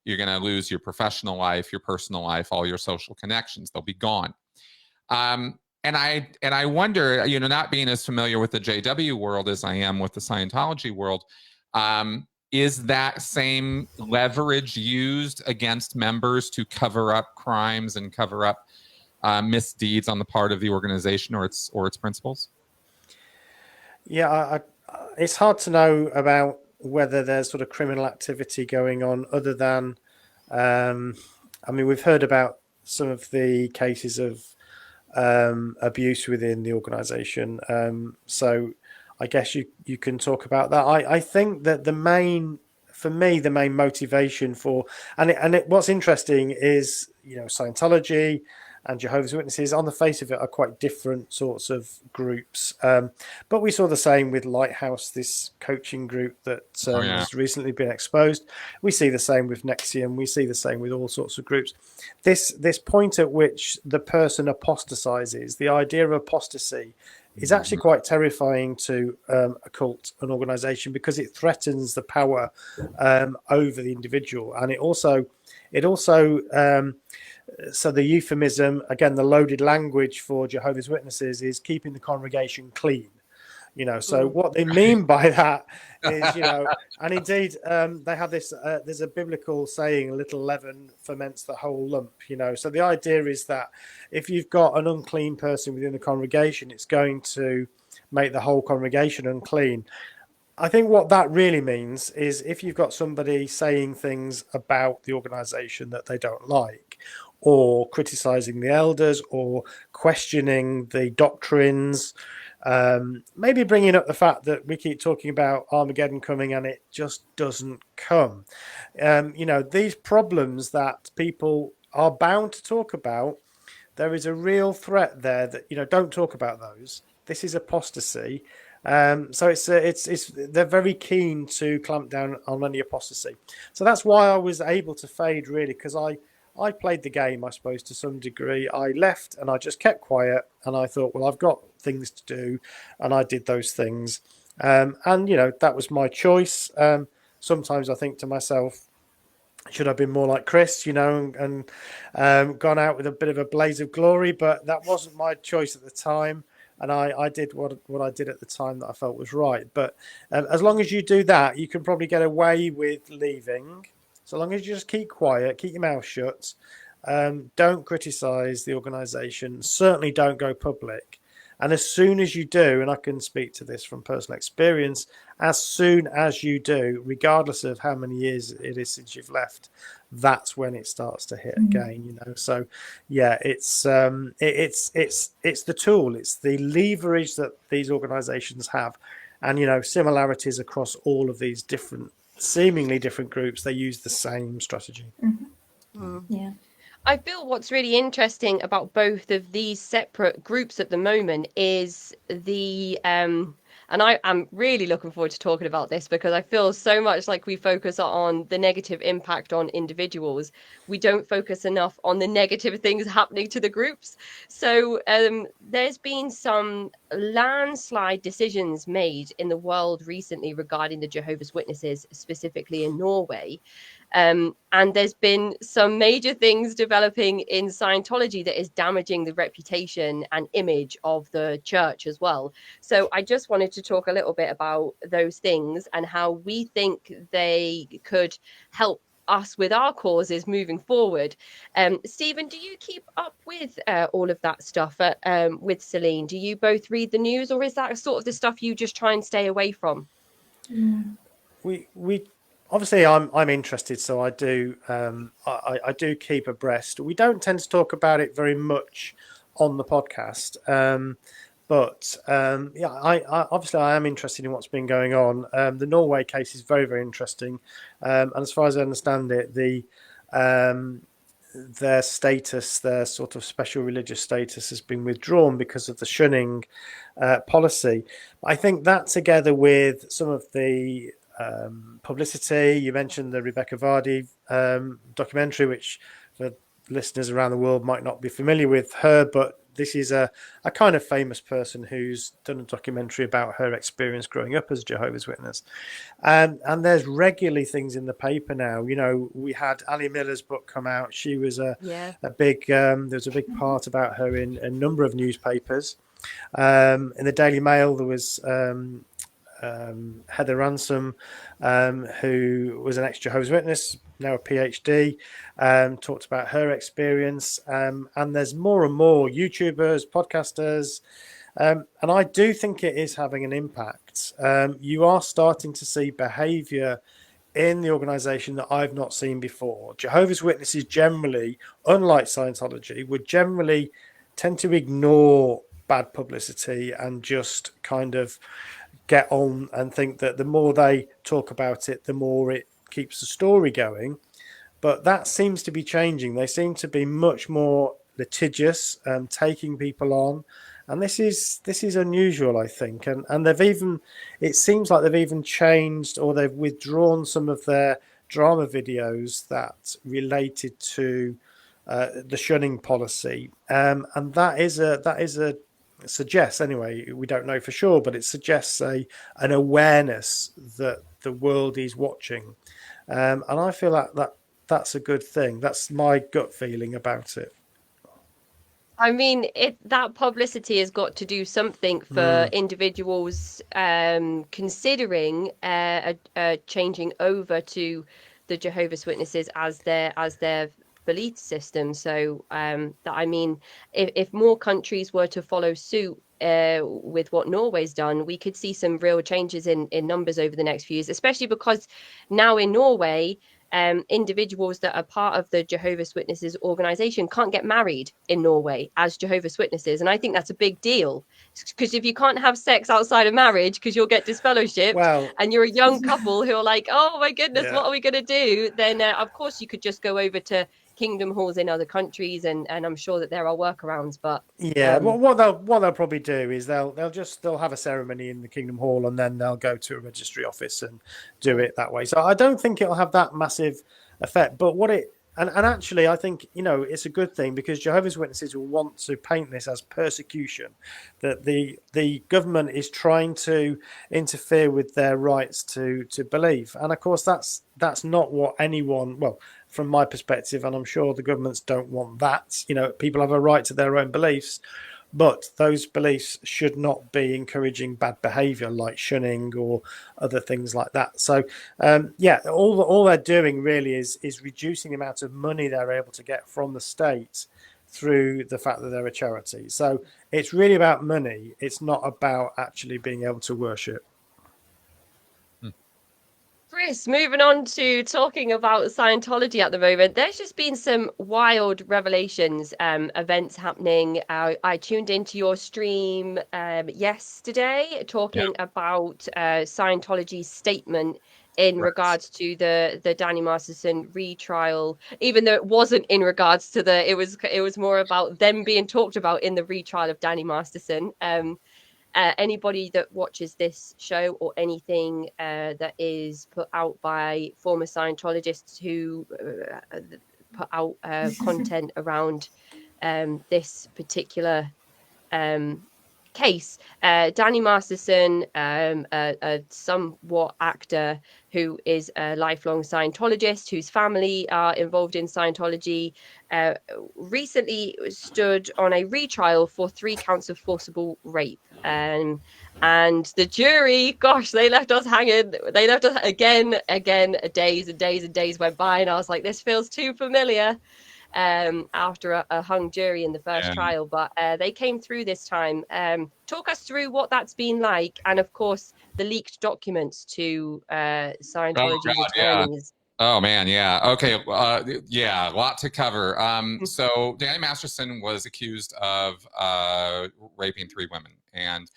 S4: You're going to lose your professional life, your personal life, all your social connections. They'll be gone. And I wonder, you know, not being as familiar with the JW world as I am with the Scientology world, is that same leverage used against members to cover up crimes and cover up misdeeds on the part of the organization or its principals?
S2: Yeah, it's hard to know about whether there's sort of criminal activity going on other than, I mean, we've heard about some of the cases of abuse within the organization. So I guess you can talk about that. I think that the main motivation for, what's interesting is, you know, Scientology and Jehovah's Witnesses on the face of it are quite different sorts of groups. But we saw the same with Lighthouse, this coaching group that has recently been exposed. We see the same with Nexium. We see the same with all sorts of groups. This point at which the person apostatizes, the idea of apostasy, is actually quite terrifying to a cult, an organization, because it threatens the power over the individual. And it also so the euphemism, again, the loaded language for Jehovah's Witnesses is keeping the congregation clean. So what they mean by that is, and indeed, they have this, there's a biblical saying, a little leaven ferments the whole lump, So the idea is that if you've got an unclean person within the congregation, it's going to make the whole congregation unclean. I think what that really means is if you've got somebody saying things about the organisation that they don't like, or criticising the elders, or questioning the doctrines, maybe bringing up the fact that we keep talking about Armageddon coming and it just doesn't come. These problems that people are bound to talk about, there is a real threat there that, don't talk about those. This is apostasy. So it's they're very keen to clamp down on any apostasy. So that's why I was able to fade, really, because I played the game, I suppose, to some degree. I left and I just kept quiet, and I thought, well, I've got things to do, and I did those things. And that was my choice. Sometimes I think to myself, should have been more like Chris, and gone out with a bit of a blaze of glory, but that wasn't my choice at the time. And I did what I did at the time that I felt was right. But as long as you do that, you can probably get away with leaving. So long as you just keep quiet, keep your mouth shut, don't criticise the organisation, certainly don't go public. And as soon as you do, and I can speak to this from personal experience, as soon as you do, regardless of how many years it is since you've left, that's when it starts to hit again. So yeah, it's the tool, it's the leverage that these organizations have, and similarities across all of these seemingly different groups. They use the same strategy.
S3: Yeah.
S1: I feel what's really interesting about both of these separate groups at the moment is and I'm really looking forward to talking about this, because I feel so much like we focus on the negative impact on individuals. We don't focus enough on the negative things happening to the groups. So there's been some landslide decisions made in the world recently regarding the Jehovah's Witnesses, specifically in Norway. And there's been some major things developing in Scientology that is damaging the reputation and image of the church as well. So I just wanted to talk a little bit about those things and how we think they could help us with our causes moving forward. Stephen, do you keep up with all of that stuff with Celine? Do you both read the news, or is that sort of the stuff you just try and stay away from?
S2: We obviously, I'm interested, so I do I do keep abreast. We don't tend to talk about it very much on the podcast, but yeah, I obviously I am interested in what's been going on. The Norway case is very, very interesting, and as far as I understand it, their status, their sort of special religious status, has been withdrawn because of the shunning policy. I think that, together with some of the publicity, you mentioned the Rebecca Vardy documentary, which for listeners around the world might not be familiar with her, but this is a kind of famous person who's done a documentary about her experience growing up as Jehovah's Witness. And there's regularly things in the paper now. We had Ali Miller's book come out. She was a big, there was a big part about her in a number of newspapers. In the Daily Mail, there was Heather Ransom, who was an ex-Jehovah's Witness, now a PhD, talked about her experience. And there's more and more YouTubers, podcasters, and I do think it is having an impact. You are starting to see behaviour in the organisation that I've not seen before. Jehovah's Witnesses generally, unlike Scientology, would generally tend to ignore bad publicity and just kind of get on and think that the more they talk about it, the more it keeps the story going. But that seems to be changing. They seem to be much more litigious and taking people on. And this is unusual, I think. And it seems like they've even changed, or they've withdrawn some of their drama videos that related to the shunning policy. And that suggests, anyway, we don't know for sure, but it suggests an awareness that the world is watching. And I feel that's a good thing. That's my gut feeling about it.
S1: I mean, that publicity has got to do something for individuals considering changing over to the Jehovah's Witnesses as their belief system. So that I mean, if more countries were to follow suit with what Norway's done, we could see some real changes in numbers over the next few years, especially because now in Norway, individuals that are part of the Jehovah's Witnesses organization can't get married in Norway as Jehovah's Witnesses. And I think that's a big deal, because if you can't have sex outside of marriage because you'll get disfellowshipped,
S2: Well,
S1: and you're a young couple who are like, oh my goodness,
S2: yeah.
S1: what are we going to do? Then of course you could just go over to kingdom halls in other countries, and I'm sure that there are workarounds. But
S2: Yeah, well, what they'll probably do is they'll have a ceremony in the Kingdom Hall, and then they'll go to a registry office and do it that way. So I don't think it'll have that massive effect. But what it and actually, I think, it's a good thing, because Jehovah's Witnesses will want to paint this as persecution, that the government is trying to interfere with their rights to believe, and of course that's not what anyone, well, from my perspective, and I'm sure the governments don't want that. People have a right to their own beliefs, but those beliefs should not be encouraging bad behaviour like shunning or other things like that. So, all they're doing really is reducing the amount of money they're able to get from the state through the fact that they're a charity. So it's really about money. It's not about actually being able to worship.
S1: Chris, moving on to talking about Scientology at the moment, there's just been some wild revelations, events happening. I tuned into your stream yesterday talking about Scientology's statement in regards to the Danny Masterson retrial, even though it wasn't in regards to it was more about them being talked about in the retrial of Danny Masterson. Anybody that watches this show or anything that is put out by former Scientologists who put out content around this particular case, Danny Masterson, a somewhat actor who is a lifelong Scientologist, whose family are involved in Scientology, recently stood on a retrial for 3 counts of forcible rape. And the jury, gosh, they left us hanging. They left us again. Days and days and days went by, and I was like, this feels too familiar. After a hung jury in the first trial, but they came through this time. Talk us through what that's been like, and of course the leaked documents to Scientology's attorneys.
S4: Oh man, yeah. Okay, yeah, a lot to cover. So Danny Masterson was accused of raping 3 women, and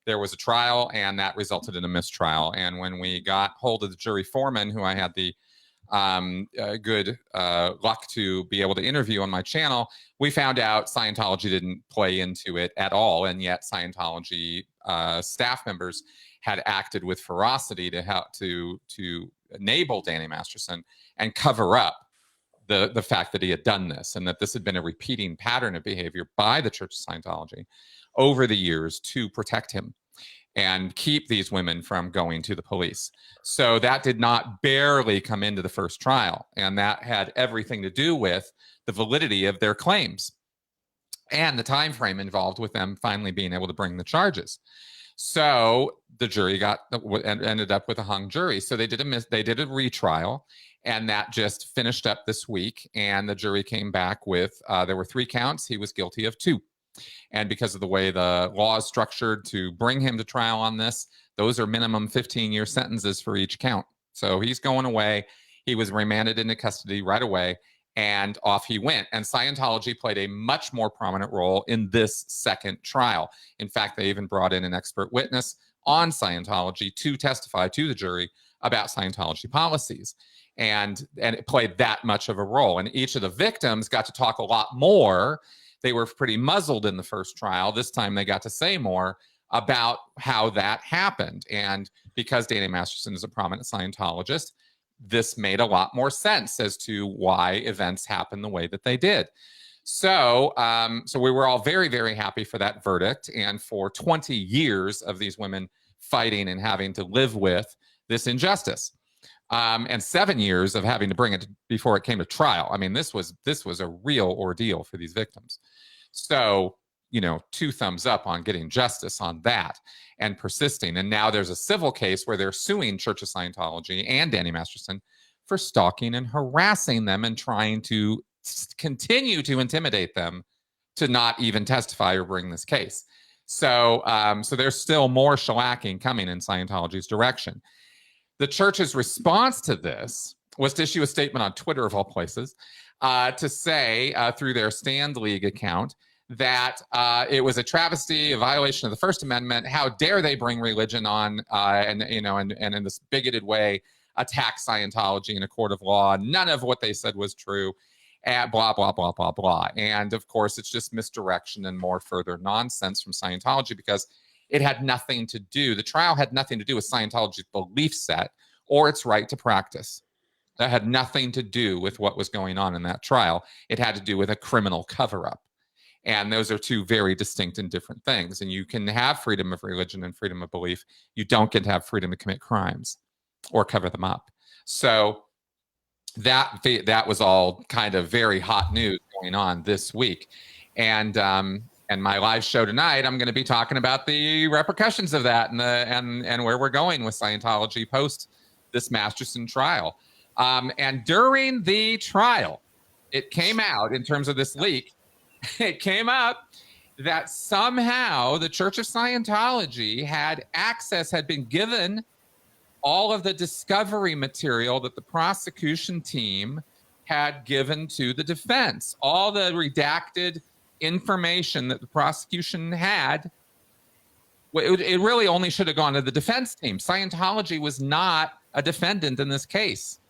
S4: there was a trial, and that resulted in a mistrial. And when we got hold of the jury foreman, who I had the good luck to be able to interview on my channel, we found out Scientology didn't play into it at all, and yet Scientology staff members had acted with ferocity to help to enable Danny Masterson and cover up the fact that he had done this, and that this had been a repeating pattern of behavior by the Church of Scientology over the years to protect him and keep these women from going to the police. So that did not barely come into the first trial, and that had everything to do with the validity of their claims and the time frame involved with them finally being able to bring the charges. So the jury ended up with a hung jury. So they did a retrial, and that just finished up this week. And the jury came back with there were 3 counts. He was guilty of 2. And because of the way the law is structured to bring him to trial on this, those are minimum 15-year sentences for each count. So he's going away. He was remanded into custody right away, and off he went. And Scientology played a much more prominent role in this second trial. In fact, they even brought in an expert witness on Scientology to testify to the jury about Scientology policies. And it played that much of a role. And each of the victims got to talk a lot more. They were pretty muzzled in the first trial. This time they got to say more about how that happened. And because Danny Masterson is a prominent Scientologist, this made a lot more sense as to why events happened the way that they did. So we were all very, very happy for that verdict, and for 20 years of these women fighting and having to live with this injustice. And 7 years of having to bring it before it came to trial. I mean, this was a real ordeal for these victims. So, 2 thumbs up on getting justice on that and persisting. And now there's a civil case where they're suing Church of Scientology and Danny Masterson for stalking and harassing them and trying to continue to intimidate them to not even testify or bring this case. So there's still more shellacking coming in Scientology's direction. The church's response to this was to issue a statement on Twitter, of all places, to say through their Stand League account that it was a travesty, a violation of the First Amendment. How dare they bring religion on and in this bigoted way attack Scientology in a court of law? None of what they said was true. Blah, blah, blah, blah, blah. And of course, it's just misdirection and more further nonsense from Scientology, because it had nothing to do, the trial had nothing to do with Scientology's belief set or its right to practice. That had nothing to do with what was going on in that trial. It had to do with a criminal cover-up. And those are 2 very distinct and different things. And you can have freedom of religion and freedom of belief. You don't get to have freedom to commit crimes or cover them up. So that was all kind of very hot news going on this week. And my live show tonight, I'm going to be talking about the repercussions of that and where we're going with Scientology post this Masterson trial. And during the trial, it came out, in terms of this leak, it came up that somehow the Church of Scientology had been given all of the discovery material that the prosecution team had given to the defense, all the redacted information that the prosecution had. It really only should have gone to the defense team. Scientology was not a defendant in this case.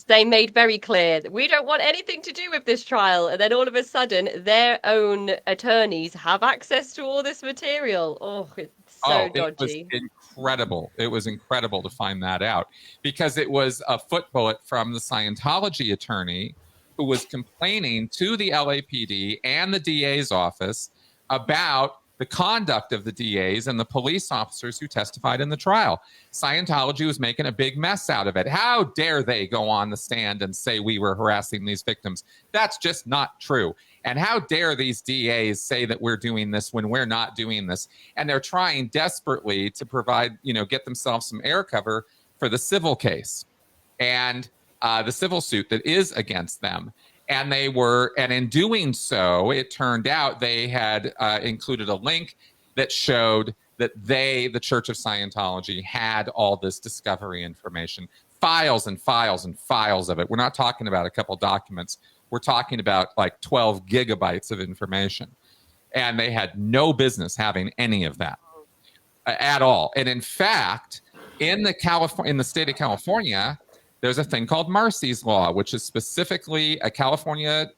S1: They made very clear that we don't want anything to do with this trial. And then all of a sudden, their own attorneys have access to all this material. Oh, it's so dodgy.
S4: It was incredible. It was incredible to find that out, because it was a foot bullet from the Scientology attorney who was complaining to the LAPD and the DA's office about the conduct of the DAs and the police officers who testified in the trial. Scientology was making a big mess out of it. How dare they go on the stand and say we were harassing these victims? That's just not true. And how dare these DAs say that we're doing this when we're not doing this? And they're trying desperately to provide, get themselves some air cover for the civil case and the civil suit that is against them. And in doing so, it turned out they had included a link that showed that the Church of Scientology, had all this discovery information, files and files and files of it. We're not talking about a couple documents. We're talking about like 12 gigabytes of information. And they had no business having any of that at all. And in fact, in the state of California, there's a thing called Marsy's Law, which is specifically a California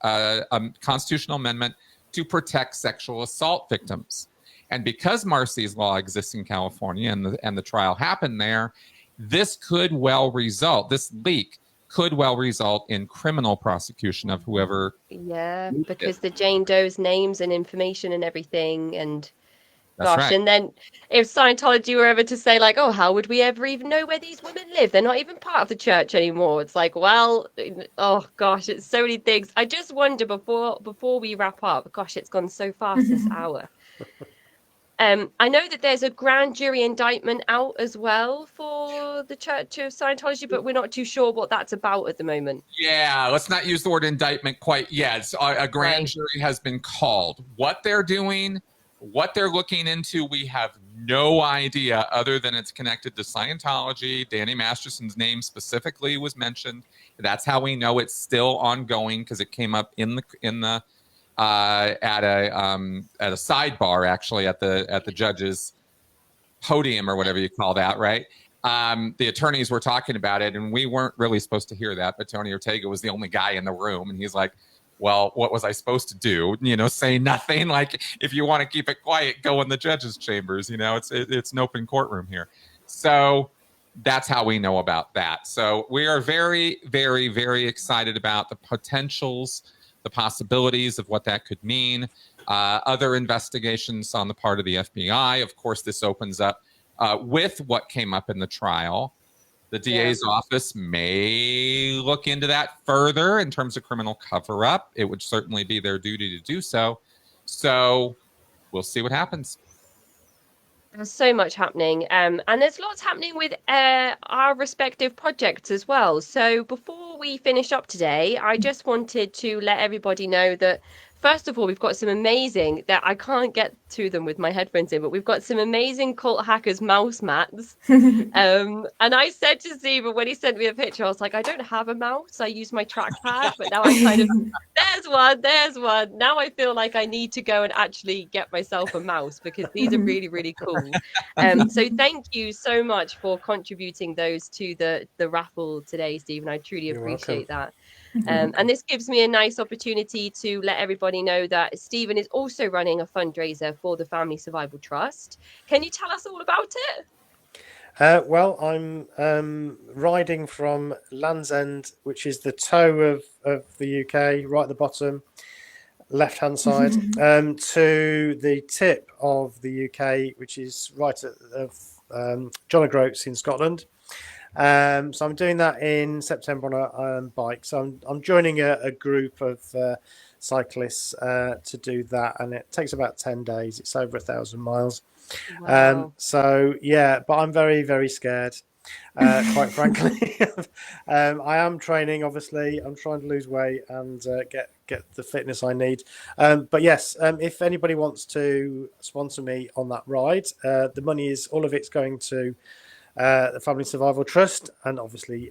S4: constitutional amendment to protect sexual assault victims. And because Marsy's Law exists in California and the trial happened there, this leak could well result in criminal prosecution of whoever.
S1: Yeah, because the Jane Doe's names and information and everything, and
S4: That's right.
S1: And then if Scientology were ever to say like, oh, how would we ever even know where these women live? They're not even part of the church anymore. It's like, well, oh gosh, it's so many things. I just wonder before we wrap up, gosh, it's gone so fast this hour. I know that there's a grand jury indictment out as well for the Church of Scientology, but we're not too sure what that's about at the moment.
S4: Yeah, let's not use the word indictment quite yet. A grand jury has been called. What they're doing, what they're looking into, we have no idea, other than it's connected to Scientology. Danny Masterson's name specifically was mentioned. That's how we know it's still ongoing, because it came up at a sidebar, actually, at the judge's podium, or whatever you call that, right? The attorneys were talking about it, and we weren't really supposed to hear that, but Tony Ortega was the only guy in the room, and he's like, well, what was I supposed to do? Say nothing. Like, if you want to keep it quiet, go in the judge's chambers. It's an open courtroom here. So that's how we know about that. So we are very, very, very excited about the potentials, the possibilities of what that could mean. Other investigations on the part of the FBI. Of course, this opens up with what came up in the trial. The DA's office may look into that further in terms of criminal cover-up. It would certainly be their duty to do so. So we'll see what happens.
S1: There's so much happening, and there's lots happening with our respective projects as well. So before we finish up today, I just wanted to let everybody know that first of all, we've got some amazing that I can't get to them with my headphones in, but we've got some amazing Cult Hackers mouse mats. And I said to Stephen when he sent me a picture, I was like, I don't have a mouse. I use my trackpad, but now I'm kind of there's one. Now I feel like I need to go and actually get myself a mouse because these are really, really cool. So thank you so much for contributing those to the raffle today, Stephen. I truly
S2: You're
S1: appreciate
S2: welcome.
S1: that. And this gives me a nice opportunity to let everybody know that Stephen is also running a fundraiser for the Family Survival Trust. Can you tell us all about it?
S2: Well, I'm riding from Land's End, which is the toe of the UK, right at the bottom, left-hand side, to the tip of the UK, which is right at John O'Groats in Scotland. So I'm doing that in September on a bike. So I'm joining a group of cyclists to do that, and it takes about 10 days. It's over 1,000 miles.
S1: Wow.
S2: So yeah, but I'm very, very scared, quite frankly. I am training, obviously. I'm trying to lose weight and get the fitness I need. But yes, if anybody wants to sponsor me on that ride, the money is all of it's going to the Family Survival Trust, and obviously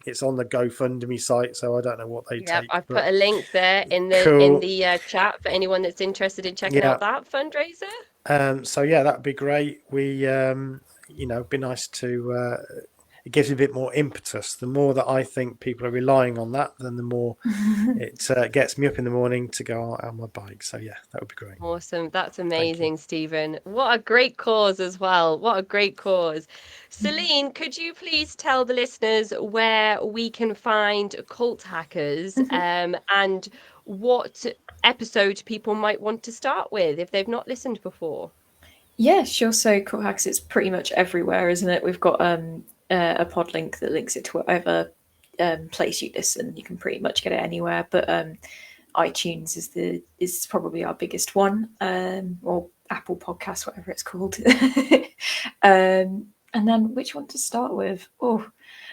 S2: it's on the GoFundMe site, so I don't know what they
S1: Yep,
S2: take.
S1: I've put a link there in
S2: cool.
S1: the chat for anyone that's interested in checking out that fundraiser.
S2: So yeah, that'd be great. We it'd be nice to it gives me a bit more impetus. The more that I think people are relying on that, then the more it gets me up in the morning to go out on my bike. So yeah, that would be great.
S1: Awesome. That's amazing, Stephen. What a great cause as well. What a great cause. Celine, could you please tell the listeners where we can find Cult Hackers and what episode people might want to start with if they've not listened before?
S3: Yeah, sure. So Cult Hackers, it's pretty much everywhere, isn't it? We've got a pod link that links it to whatever place you listen. You can pretty much get it anywhere, but iTunes is probably our biggest one, or Apple Podcast, whatever it's called. And then which one to start with? Oh,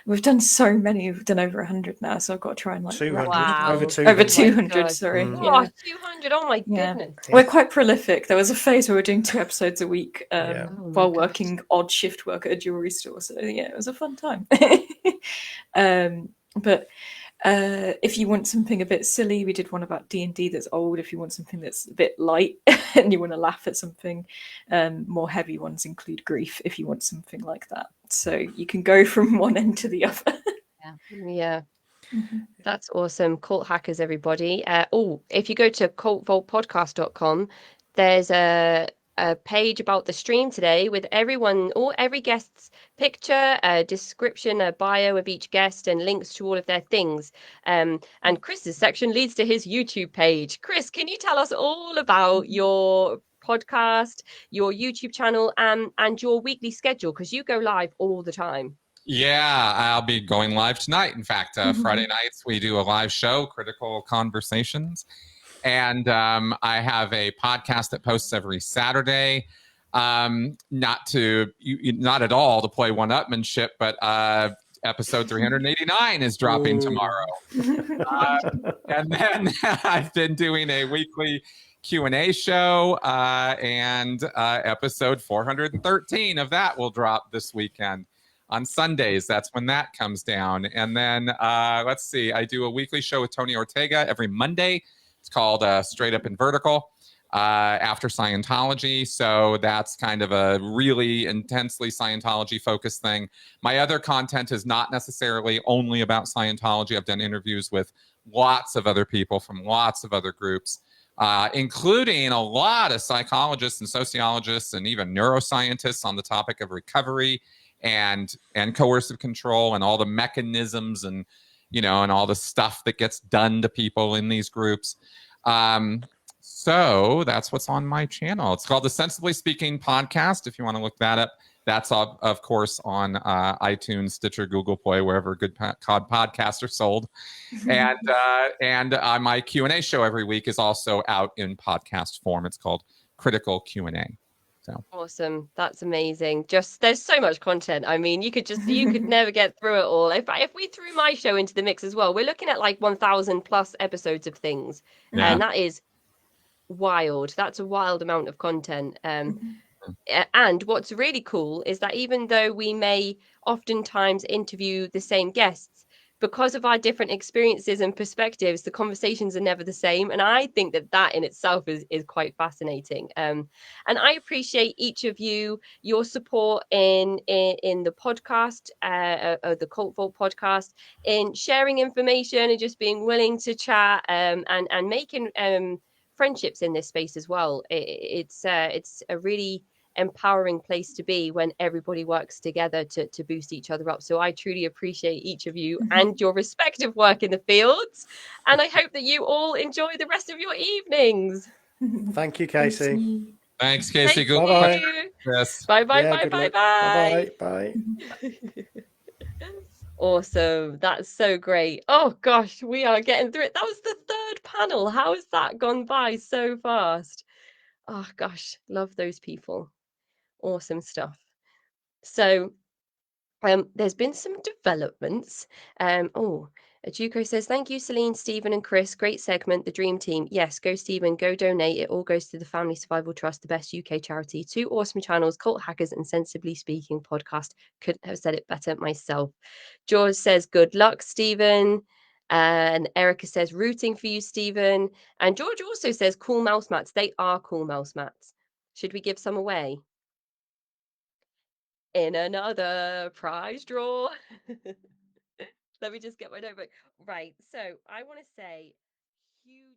S3: we've done so many. We've done over 100 now, so I've got to try and
S2: 200.
S1: Wow.
S2: Over 200.
S3: Over 200, sorry.
S1: Oh, 200. Oh my goodness.
S3: We're quite prolific. There was a phase where we were doing 2 episodes a week while working odd shift work at a jewelry store. So yeah, it was a fun time. But if you want something a bit silly, we did one about D&D that's old. If you want something that's a bit light and you want to laugh at something, more heavy ones include grief if you want something like that. So you can go from one end to the other.
S1: Yeah. That's awesome. Cult Hackers, everybody. If you go to cultvaultpodcast.com, there's a page about the stream today with every guest's picture, a description, a bio of each guest, and links to all of their things. And Chris's section leads to his YouTube page. Chris, can you tell us all about your podcast, your YouTube channel, and your weekly schedule? Because you go live all the time.
S4: Yeah, I'll be going live tonight. In fact, Friday nights we do a live show, Critical Conversations. And I have a podcast that posts every Saturday. Not at all to play one-upmanship, but episode 389 is dropping tomorrow. And then I've been doing a weekly Q&A show, and episode 413 of that will drop this weekend. On Sundays, that's when that comes down. And then, let's see, I do a weekly show with Tony Ortega every Monday. It's called Straight Up and Vertical, after Scientology. So that's kind of a really intensely Scientology-focused thing. My other content is not necessarily only about Scientology. I've done interviews with lots of other people from lots of other groups, including a lot of psychologists and sociologists and even neuroscientists on the topic of recovery and coercive control and all the mechanisms and all the stuff that gets done to people in these groups. So that's what's on my channel. It's called the Sensibly Speaking Podcast. If you want to look that up, That's of course on iTunes, Stitcher, Google Play, wherever good podcasts are sold. And my Q&A show every week is also out in podcast form. It's called Critical Q&A. So
S1: awesome. That's amazing. Just there's so much content. I mean, you could never get through it all. If we threw my show into the mix as well, we're looking at like 1,000 plus episodes of things.
S4: Yeah.
S1: And that is wild. That's a wild amount of content. And what's really cool is that even though we may oftentimes interview the same guests, because of our different experiences and perspectives, the conversations are never the same. And I think that in itself is quite fascinating. And I appreciate each of you, your support in the podcast, the Cult Vault podcast, in sharing information and just being willing to chat, and making friendships in this space as well. It's a really empowering place to be when everybody works together to boost each other up. So I truly appreciate each of you and your respective work in the fields. And I hope that you all enjoy the rest of your evenings.
S2: Thank you, Casey.
S4: Thanks, Casey.
S1: Thank
S4: Good
S2: Bye-bye.
S1: you.
S4: Yes.
S1: Bye, bye,
S2: Yeah,
S1: bye,
S2: good
S1: bye,
S2: luck.
S1: bye.
S2: Bye.
S1: Awesome. That's so great. Oh gosh, we are getting through it. That was the third panel. How has that gone by so fast? Oh gosh, love those people. Awesome stuff. So there's been some developments. Ajuko says, thank you, Celine, Stephen, and Chris. Great segment. The Dream Team. Yes, go, Stephen. Go donate. It all goes to the Family Survival Trust, the best UK charity. 2 awesome channels, Cult Hackers and Sensibly Speaking podcast. Couldn't have said it better myself. George says, good luck, Stephen. And Erica says, rooting for you, Stephen. And George also says, cool mouse mats. They are cool mouse mats. Should we give some away in another prize draw? Let me just get my notebook. Right. So I want to say huge